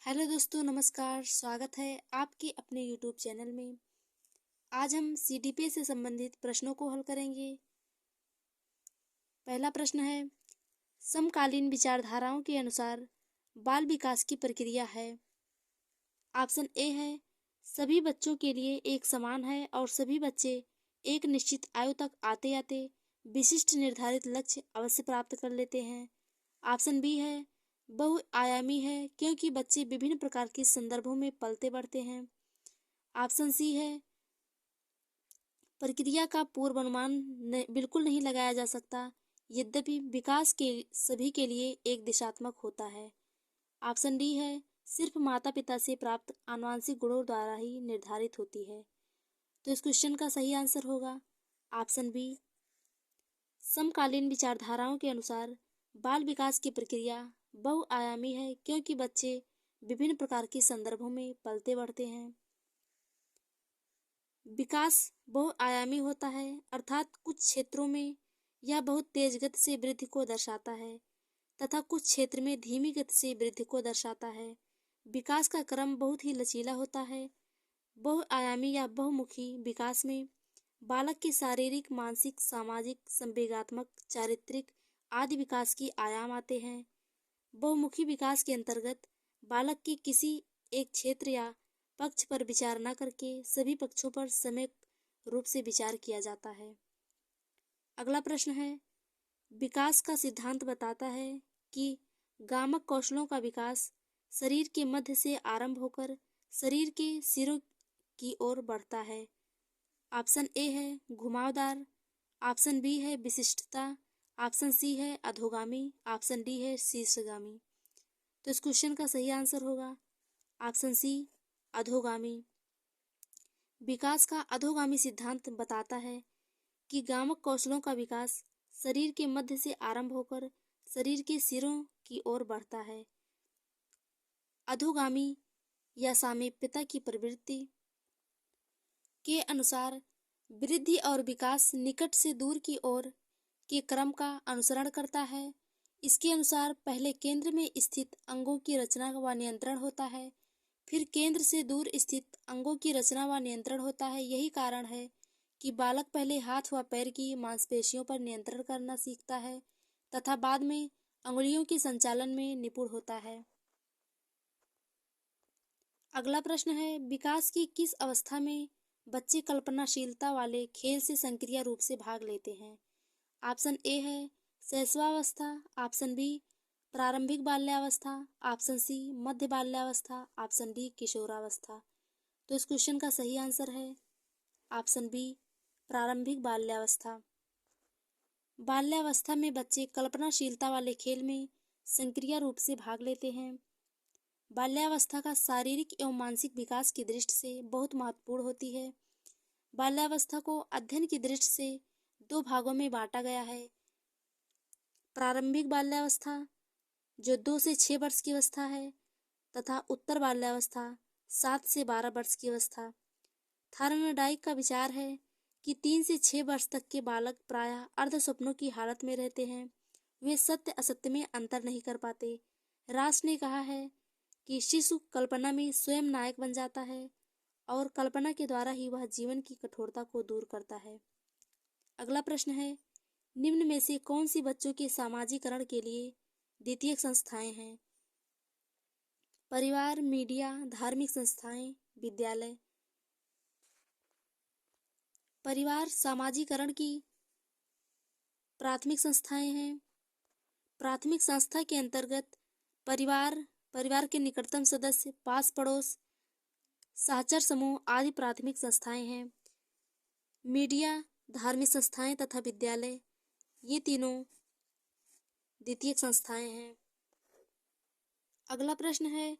Hello दोस्तों, नमस्कार। स्वागत है आपके अपने यूट्यूब चैनल में। आज हम सीडीपी से संबंधित प्रश्नों को हल करेंगे। पहला प्रश्न है, समकालीन विचारधाराओं के अनुसार बाल विकास की प्रक्रिया है। ऑप्शन ए है, सभी बच्चों के लिए एक समान है और सभी बच्चे एक निश्चित आयु तक आते आते विशिष्ट निर्धारित लक्ष्य अवश्य प्राप्त कर लेते हैं। ऑप्शन बी है, बहुआयामी है क्योंकि बच्चे विभिन्न प्रकार के संदर्भों में पलते बढ़ते हैं। ऑप्शन सी है, प्रक्रिया का पूर्वानुमान बिल्कुल नहीं लगाया जा सकता, यद्यपि विकास के सभी के लिए एक दिशात्मक होता है। ऑप्शन डी है, सिर्फ माता पिता से प्राप्त आनुवंशिक गुणों द्वारा ही निर्धारित होती है। तो इस क्वेश्चन का सही आंसर होगा ऑप्शन बी। समकालीन विचारधाराओं के अनुसार बाल विकास की प्रक्रिया बहुआयामी है क्योंकि बच्चे विभिन्न प्रकार के संदर्भों में पलते बढ़ते हैं। विकास बहुआयामी होता है, अर्थात कुछ क्षेत्रों में यह बहुत तेज गति से वृद्धि को दर्शाता है तथा कुछ क्षेत्र में धीमी गति से वृद्धि को दर्शाता है। विकास का क्रम बहुत ही लचीला होता है। बहुआयामी या बहुमुखी विकास में बालक के शारीरिक, मानसिक, सामाजिक, संवेगात्मक, चारित्रिक आदि विकास की आयाम आते हैं। बहुमुखी विकास के अंतर्गत बालक के किसी एक क्षेत्र या पक्ष पर विचार न करके सभी पक्षों पर सम्यक रूप से विचार किया जाता है। अगला प्रश्न है, विकास का सिद्धांत बताता है कि गामक कौशलों का विकास शरीर के मध्य से आरंभ होकर शरीर के सिरों की ओर बढ़ता है। ऑप्शन ए है घुमावदार, ऑप्शन बी है विशिष्टता, ऑप्शन सी है अधोगामी, ऑप्शन डी है शीर्षगामी। तो इस क्वेश्चन का सही आंसर होगा ऑप्शन सी, अधोगामी। विकास का अधोगामी सिद्धांत बताता है कि गामक कौशलों का विकास शरीर के मध्य से आरंभ होकर शरीर के सिरों की ओर बढ़ता है। अधोगामी या सामीप्यता की प्रवृत्ति के अनुसार वृद्धि और विकास निकट से दूर की ओर के क्रम का अनुसरण करता है। इसके अनुसार पहले केंद्र में स्थित अंगों की रचना व नियंत्रण होता है, फिर केंद्र से दूर स्थित अंगों की रचना व नियंत्रण होता है। यही कारण है कि बालक पहले हाथ व पैर की मांसपेशियों पर नियंत्रण करना सीखता है तथा बाद में अंगुलियों के संचालन में निपुण होता है। अगला प्रश्न है, विकास की किस अवस्था में बच्चे कल्पनाशीलता वाले खेल से सक्रिय रूप से भाग लेते हैं। ऑप्शन ए है शैशवावस्था, ऑप्शन बी प्रारंभिक बाल्यावस्था, ऑप्शन सी मध्य बाल्यावस्था, ऑप्शन डी किशोरावस्था। तो इस क्वेश्चन का सही आंसर है ऑप्शन बी, प्रारंभिक बाल्यावस्था। बाल्यावस्था में बच्चे कल्पनाशीलता वाले खेल में सक्रिय रूप से भाग लेते हैं। बाल्यावस्था का शारीरिक एवं मानसिक विकास की दृष्टि से बहुत महत्वपूर्ण होती है। बाल्यावस्था को अध्ययन की दृष्टि से दो भागों में बांटा गया है। प्रारंभिक बाल्यावस्था जो 2 से 6 वर्ष की अवस्था है तथा उत्तर बाल्यावस्था 7 से 12 वर्ष की अवस्था। थॉर्नडाइक का विचार है कि 3 से 6 वर्ष तक के बालक प्रायः अर्ध स्वप्नों की हालत में रहते हैं। वे सत्य असत्य में अंतर नहीं कर पाते। रास ने कहा है कि शिशु कल्पना में स्वयं नायक बन जाता है और कल्पना के द्वारा ही वह जीवन की कठोरता को दूर करता है। अगला प्रश्न है, निम्न में से कौन सी बच्चों के सामाजिकरण के लिए द्वितीयक संस्थाएं हैं। परिवार, मीडिया, धार्मिक संस्थाएं, विद्यालय। परिवार सामाजिकरण की प्राथमिक संस्थाएं हैं। प्राथमिक संस्था के अंतर्गत परिवार के निकटतम सदस्य, पास पड़ोस, सहचर समूह आदि प्राथमिक संस्थाएं हैं। मीडिया, धार्मिक संस्थाएं तथा विद्यालय ये तीनों द्वितीयक संस्थाएं हैं। अगला प्रश्न है,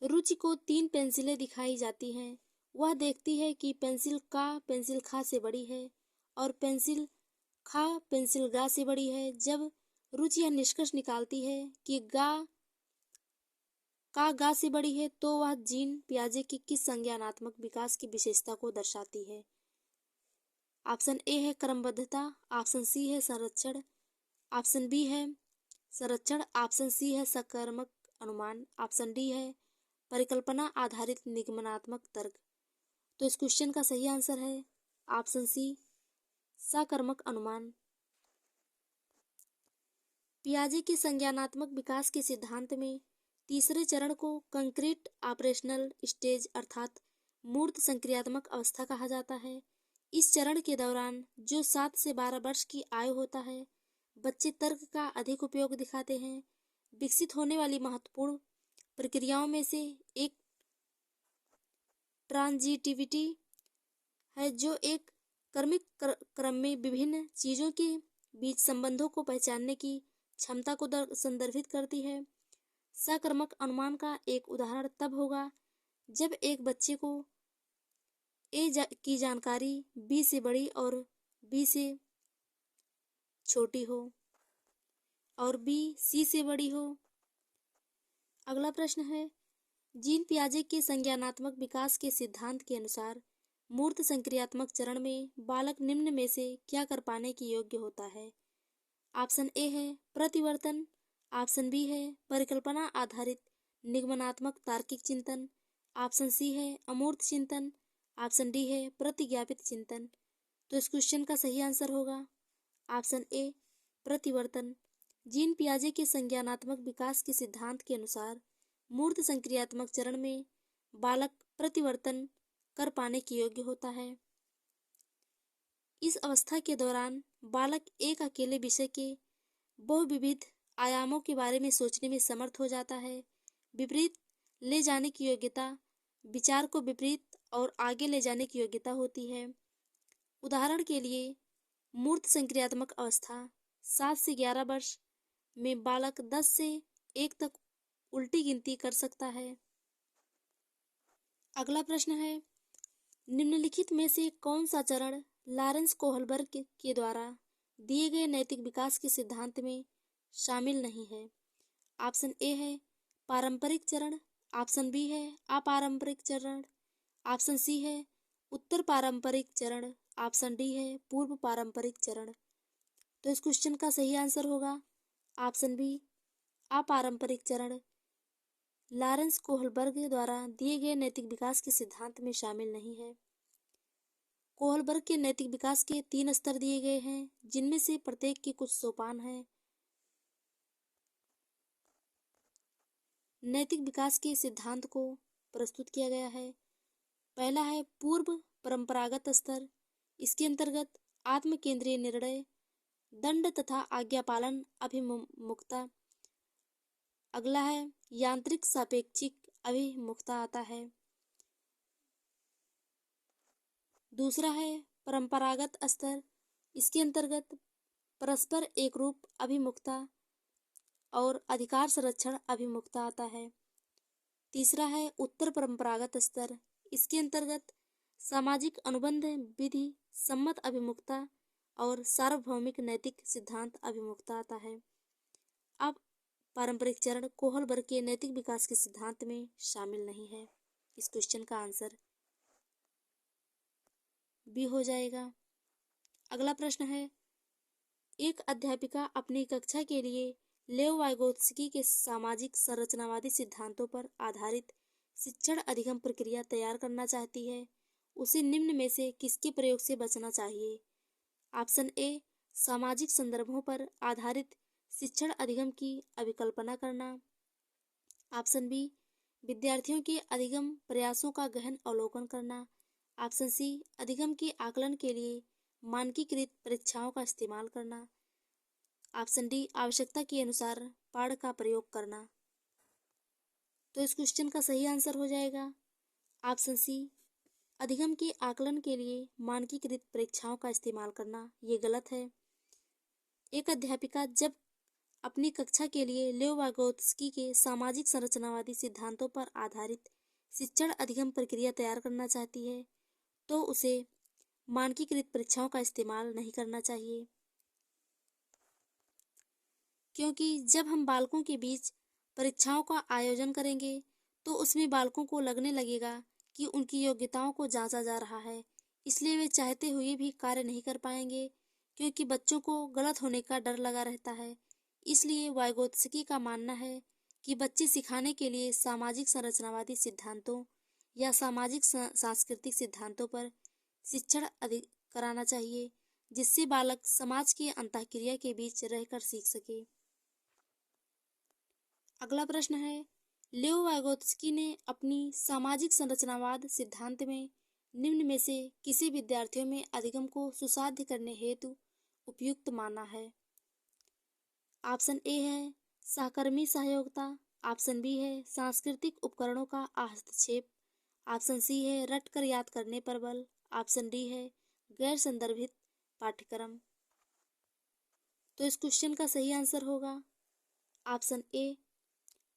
रुचि को 3 पेंसिलें दिखाई जाती हैं। वह देखती है कि पेंसिल का पेंसिल खा से बड़ी है और पेंसिल खा पेंसिल गा से बड़ी है। जब रुचि यह निष्कर्ष निकालती है कि गा से बड़ी है तो वह जीन पियाजे की किस संज्ञानात्मक विकास की विशेषता को दर्शाती है। ऑप्शन ए है क्रमबद्धता, ऑप्शन सी है संरक्षण, ऑप्शन बी है संरक्षण, ऑप्शन सी है सकारात्मक अनुमान, ऑप्शन डी है परिकल्पना आधारित निगमनात्मक तर्क। तो इस क्वेश्चन का सही आंसर है ऑप्शन सी, सकर्मक अनुमान। पियाजे के संज्ञानात्मक विकास के सिद्धांत में तीसरे चरण को कंक्रीट ऑपरेशनल स्टेज अर्थात मूर्त संक्रियात्मक अवस्था कहा जाता है। इस चरण के दौरान जो 7 से 12 वर्ष की आयु होता है, बच्चे तर्क का अधिक उपयोग दिखाते हैं। विकसित होने वाली महत्वपूर्ण प्रक्रियाओं में से एक ट्रांजिटिविटी है, जो एक क्रमिक क्रम में विभिन्न चीजों के बीच संबंधों को पहचानने की क्षमता को संदर्भित करती है। सकर्मक अनुमान का एक उदाहरण तब होगा जब एक बच्चे को की जानकारी बी से बड़ी और बी से छोटी हो और बी सी से बड़ी हो। अगला प्रश्न है, जीन पियाजे के संज्ञानात्मक विकास के सिद्धांत के अनुसार मूर्त संक्रियात्मक चरण में बालक निम्न में से क्या कर पाने के योग्य होता है? ऑप्शन ए है प्रतिवर्तन, ऑप्शन बी है परिकल्पना आधारित निगमनात्मक तार्किक चिंतन, ऑप्शन सी है अमूर्त चिंतन, ऑप्शन डी है प्रतिज्ञापित चिंतन। तो इस क्वेश्चन का सही आंसर होगा ऑप्शन ए प्रतिवर्तन। जीन पियाजे के संज्ञानात्मक विकास के सिद्धांत के अनुसार मूर्त संक्रियात्मक चरण में बालक प्रतिवर्तन कर पाने के योग्य होता है। इस अवस्था के दौरान बालक एक अकेले विषय के बहुविविध आयामों के बारे में सोचने में समर्थ हो जाता है। विपरीत ले जाने की योग्यता विचार को विपरीत और आगे ले जाने की योग्यता होती है। उदाहरण के लिए मूर्त संक्रियात्मक अवस्था 7 से 11 वर्ष में बालक 10 से 1 तक उल्टी गिनती कर सकता है। अगला प्रश्न है, निम्नलिखित में से कौन सा चरण लॉरेंस कोहलबर्ग के द्वारा दिए गए नैतिक विकास के सिद्धांत में शामिल नहीं है? ऑप्शन ए है पारंपरिक चरण, ऑप्शन बी है अपारंपरिक चरण, ऑप्शन सी है उत्तर पारंपरिक चरण, ऑप्शन डी है पूर्व पारंपरिक चरण। तो इस क्वेश्चन का सही आंसर होगा ऑप्शन बी अपारंपरिक चरण लॉरेंस कोहलबर्ग द्वारा दिए गए नैतिक विकास के सिद्धांत में शामिल नहीं है। कोहलबर्ग के नैतिक विकास के 3 स्तर दिए गए हैं, जिनमें से प्रत्येक के कुछ सोपान हैं। नैतिक विकास के सिद्धांत को प्रस्तुत किया गया है। पहला है पूर्व परंपरागत स्तर, इसके अंतर्गत आत्म केंद्रीय निर्णय, दंड तथा आज्ञापालन अभिमुखता। अगला है यांत्रिक सापेक्षिक अभिमुखता आता है। दूसरा है परंपरागत स्तर, इसके अंतर्गत परस्पर एकरूप अभिमुखता और अधिकार संरक्षण अभिमुखता आता है। तीसरा है उत्तर परंपरागत स्तर, इसके अंतर्गत सामाजिक अनुबंध विधि सम्मत अभिमुखता और सार्वभौमिक नैतिक सिद्धांत अभिमुखता आता है। अब पारंपरिक चरण कोहलबर्ग के नैतिक विकास के सिद्धांत में शामिल नहीं है। इस क्वेश्चन का आंसर बी हो जाएगा। अगला प्रश्न है, एक अध्यापिका अपनी कक्षा के लिए लेव वाइगोत्स्की के सामाजिक संरचनावादी सिद्धांतों पर आधारित शिक्षण अधिगम प्रक्रिया तैयार करना चाहती है। उसे निम्न में से किसके प्रयोग से बचना चाहिए? ऑप्शन ए सामाजिक संदर्भों पर आधारित शिक्षण अधिगम की अभिकल्पना करना, ऑप्शन बी विद्यार्थियों के अधिगम प्रयासों का गहन अवलोकन करना, ऑप्शन सी अधिगम के आकलन के लिए मानकीकृत परीक्षाओं का इस्तेमाल करना, ऑप्शन डी आवश्यकता के अनुसार पाठ का प्रयोग करना। तो इस क्वेश्चन का सही आंसर हो जाएगा ऑप्शन सी अधिगम के आकलन के लिए मानकीकृत परीक्षाओं का इस्तेमाल करना। ये गलत है। एक अध्यापिका जब अपनी कक्षा के लिए लेव वाइगोत्स्की के सामाजिक संरचनावादी सिद्धांतों पर आधारित शिक्षण अधिगम प्रक्रिया तैयार करना चाहती है, तो उसे मानकीकृत परीक्षाओं का इस्तेमाल नहीं करना चाहिए, क्योंकि जब हम बालकों के बीच परीक्षाओं का आयोजन करेंगे तो उसमें बालकों को लगने लगेगा कि उनकी योग्यताओं को जांचा जा रहा है, इसलिए वे चाहते हुए भी कार्य नहीं कर पाएंगे, क्योंकि बच्चों को गलत होने का डर लगा रहता है। इसलिए वाइगोत्स्की का मानना है कि बच्चे सिखाने के लिए सामाजिक संरचनावादी सिद्धांतों या सामाजिक सांस्कृतिक सिद्धांतों पर शिक्षण अधिक कराना चाहिए, जिससे बालक समाज की अंतःक्रिया के बीच रहकर सीख सके। अगला प्रश्न है, लेओ वाइगोत्स्की ने अपनी सामाजिक संरचनावाद सिद्धांत में निम्न में से किसी विद्यार्थियों में अधिगम को सुसाध्य करने हेतु उपयुक्त माना है? ऑप्शन ए है सहकर्मी सहयोगिता, ऑप्शन बी है सांस्कृतिक उपकरणों का हस्तक्षेप, ऑप्शन सी है रट कर याद करने पर बल, ऑप्शन डी है गैर संदर्भित पाठ्यक्रम। तो इस क्वेश्चन का सही आंसर होगा ऑप्शन ए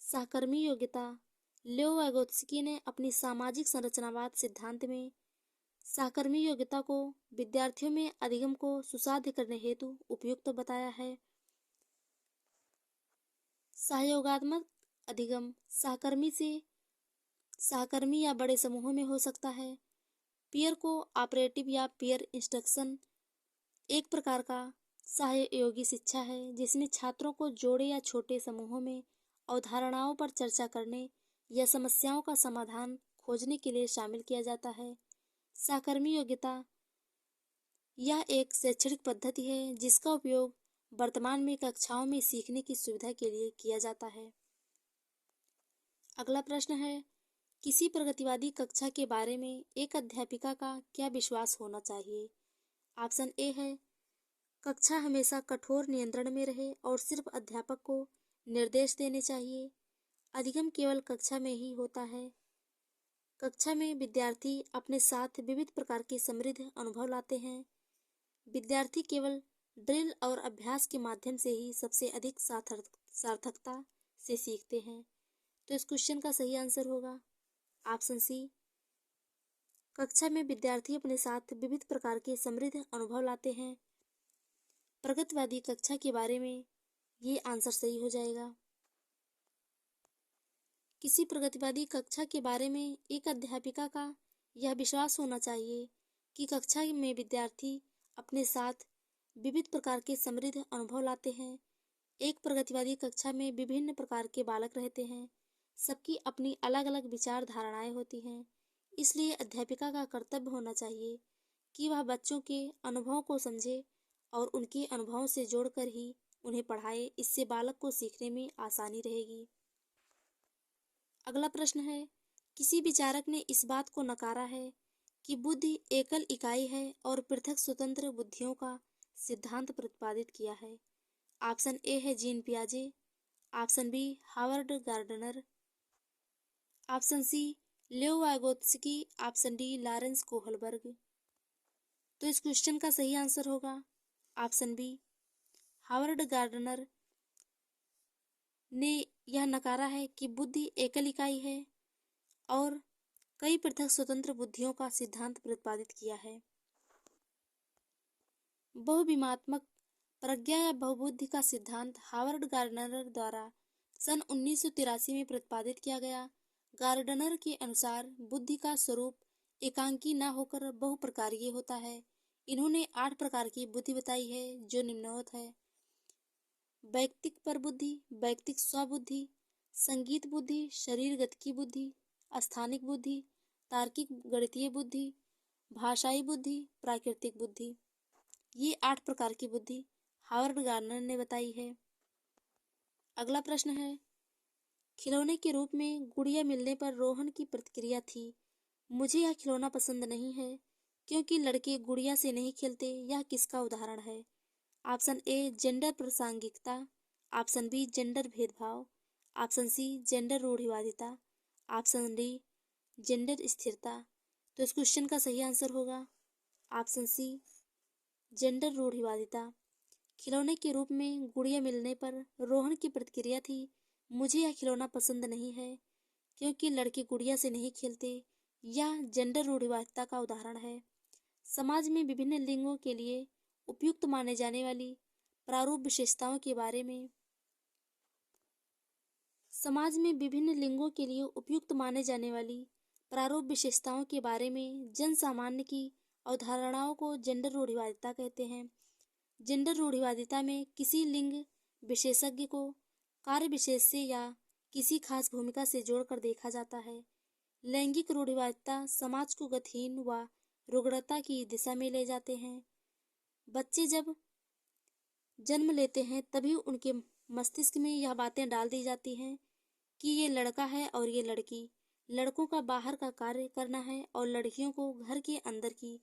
सहकर्मी योग्यता। लेओ वाइगोत्स्की ने अपनी सामाजिक संरचनावाद सिद्धांत में सहकर्मी योग्यता को विद्यार्थियों में अधिगम को सुसाध्य करने हेतु उपयुक्त बताया है। सहयोगात्मक अधिगम सहकर्मी या बड़े समूहों में हो सकता है। पीयर को ऑपरेटिव या पीयर इंस्ट्रक्शन एक प्रकार का सहयोगी शिक्षा है, जिसमें छात्रों को जोड़े या छोटे समूहों में अवधारणाओं पर चर्चा करने या समस्याओं का समाधान खोजने के लिए शामिल किया जाता है। सहकर्मी योग्यता यह एक शैक्षणिक पद्धति है जिसका उपयोग वर्तमान में कक्षाओं में सीखने की सुविधा के लिए किया जाता है। अगला प्रश्न है, किसी प्रगतिवादी कक्षा के बारे में एक अध्यापिका का क्या विश्वास होना चाहिए? ऑप्शन ए है कक्षा हमेशा कठोर नियंत्रण में रहे और सिर्फ अध्यापक को निर्देश देने चाहिए। अधिगम केवल कक्षा में ही होता है। कक्षा में विद्यार्थी अपने साथ विविध प्रकार के समृद्ध अनुभव लाते हैं। विद्यार्थी केवल ड्रिल और अभ्यास के माध्यम से ही सबसे अधिक सार्थकता से सीखते हैं। तो इस क्वेश्चन का सही आंसर होगा ऑप्शन सी। कक्षा में विद्यार्थी अपने साथ विविध प्रकार के समृद्ध अनुभव लाते हैं। प्रगतिवादी कक्षा के बारे में ये आंसर सही हो जाएगा। किसी प्रगतिवादी कक्षा के बारे में एक अध्यापिका का यह विश्वास होना चाहिए कि कक्षा में विद्यार्थी अपने साथ विविध प्रकार के समृद्ध अनुभव लाते हैं। एक प्रगतिवादी कक्षा में विभिन्न प्रकार के बालक रहते हैं। सबकी अपनी अलग अलग विचार धारणाएं होती हैं। इसलिए अध्यापिका का कर्तव्य होना चाहिए कि वह बच्चों के अनुभवों को समझे और उनके अनुभवों से जोड़कर ही उन्हें पढ़ाए। इससे बालक को सीखने में आसानी रहेगी। अगला प्रश्न है, किसी विचारक ने इस बात को नकारा है कि बुद्धि एकल इकाई है और पृथक स्वतंत्र बुद्धियों का सिद्धांत प्रतिपादित किया है। ऑप्शन ए है जीन पियाजे, option B Howard Gardner, option C Leo Vygotsky, option D Lawrence Kohlberg. तो इस क्वेश्चन का सही आंसर होगा ऑप्शन बी हावर्ड गार्डनर ने यह नकारा है कि बुद्धि एकल इकाई है और कई पृथक स्वतंत्र बुद्धियों का सिद्धांत प्रतिपादित किया है। बहुविमात्मक प्रज्ञा या बहुबुद्धि का सिद्धांत हावर्ड गार्डनर द्वारा सन 1983 में प्रतिपादित किया गया। गार्डनर के अनुसार बुद्धि का स्वरूप एकांकी न होकर बहुप्रकारीय होता है। इन्होंने 8 प्रकार की बुद्धि बताई है जो निम्नवत है। वैयक्तिक परबुद्धि, वैयक्तिक स्वबुद्धि, संगीत बुद्धि, शरीर गतिकी बुद्धि, स्थानिक बुद्धि, तार्किक गणितीय बुद्धि, भाषाई बुद्धि, प्राकृतिक बुद्धि। ये 8 प्रकार की बुद्धि हावर्ड गार्डनर ने बताई है। अगला प्रश्न है, खिलौने के रूप में गुड़िया मिलने पर रोहन की प्रतिक्रिया थी, मुझे यह खिलौना पसंद नहीं है क्योंकि लड़के गुड़िया से नहीं खेलते। यह किसका उदाहरण है? ऑप्शन ए जेंडर प्रासंगिकता, ऑप्शन बी जेंडर भेदभाव, ऑप्शन सी जेंडर रूढ़िवादिता, ऑप्शन डी जेंडर स्थिरता। तो इस क्वेश्चन का सही आंसर होगा ऑप्शन सी जेंडर रूढ़िवादिता। खिलौने के रूप में गुड़िया मिलने पर रोहन की प्रतिक्रिया थी, मुझे यह खिलौना पसंद नहीं है क्योंकि लड़के गुड़िया से नहीं खेलते। यह जेंडर रूढ़िवादिता का उदाहरण है। समाज में विभिन्न लिंगों के लिए उपयुक्त माने जाने वाली प्रारूप विशेषताओं के बारे में समाज में विभिन्न लिंगों के लिए उपयुक्त माने जाने वाली प्रारूप विशेषताओं के बारे में जन सामान्य की अवधारणाओं को जेंडर रूढ़िवादिता कहते हैं। जेंडर रूढ़िवादिता में किसी लिंग विशेषज्ञ को कार्य विशेष से या किसी खास भूमिका से जोड़कर देखा जाता है। लैंगिक रूढ़िवादिता समाज को गतिहीन व रुग्णता की दिशा में ले जाते हैं। बच्चे जब जन्म लेते हैं तभी उनके मस्तिष्क में यह बातें डाल दी जाती हैं कि ये लड़का है और ये लड़की। लड़कों का बाहर का कार्य करना है और लड़कियों को घर के अंदर की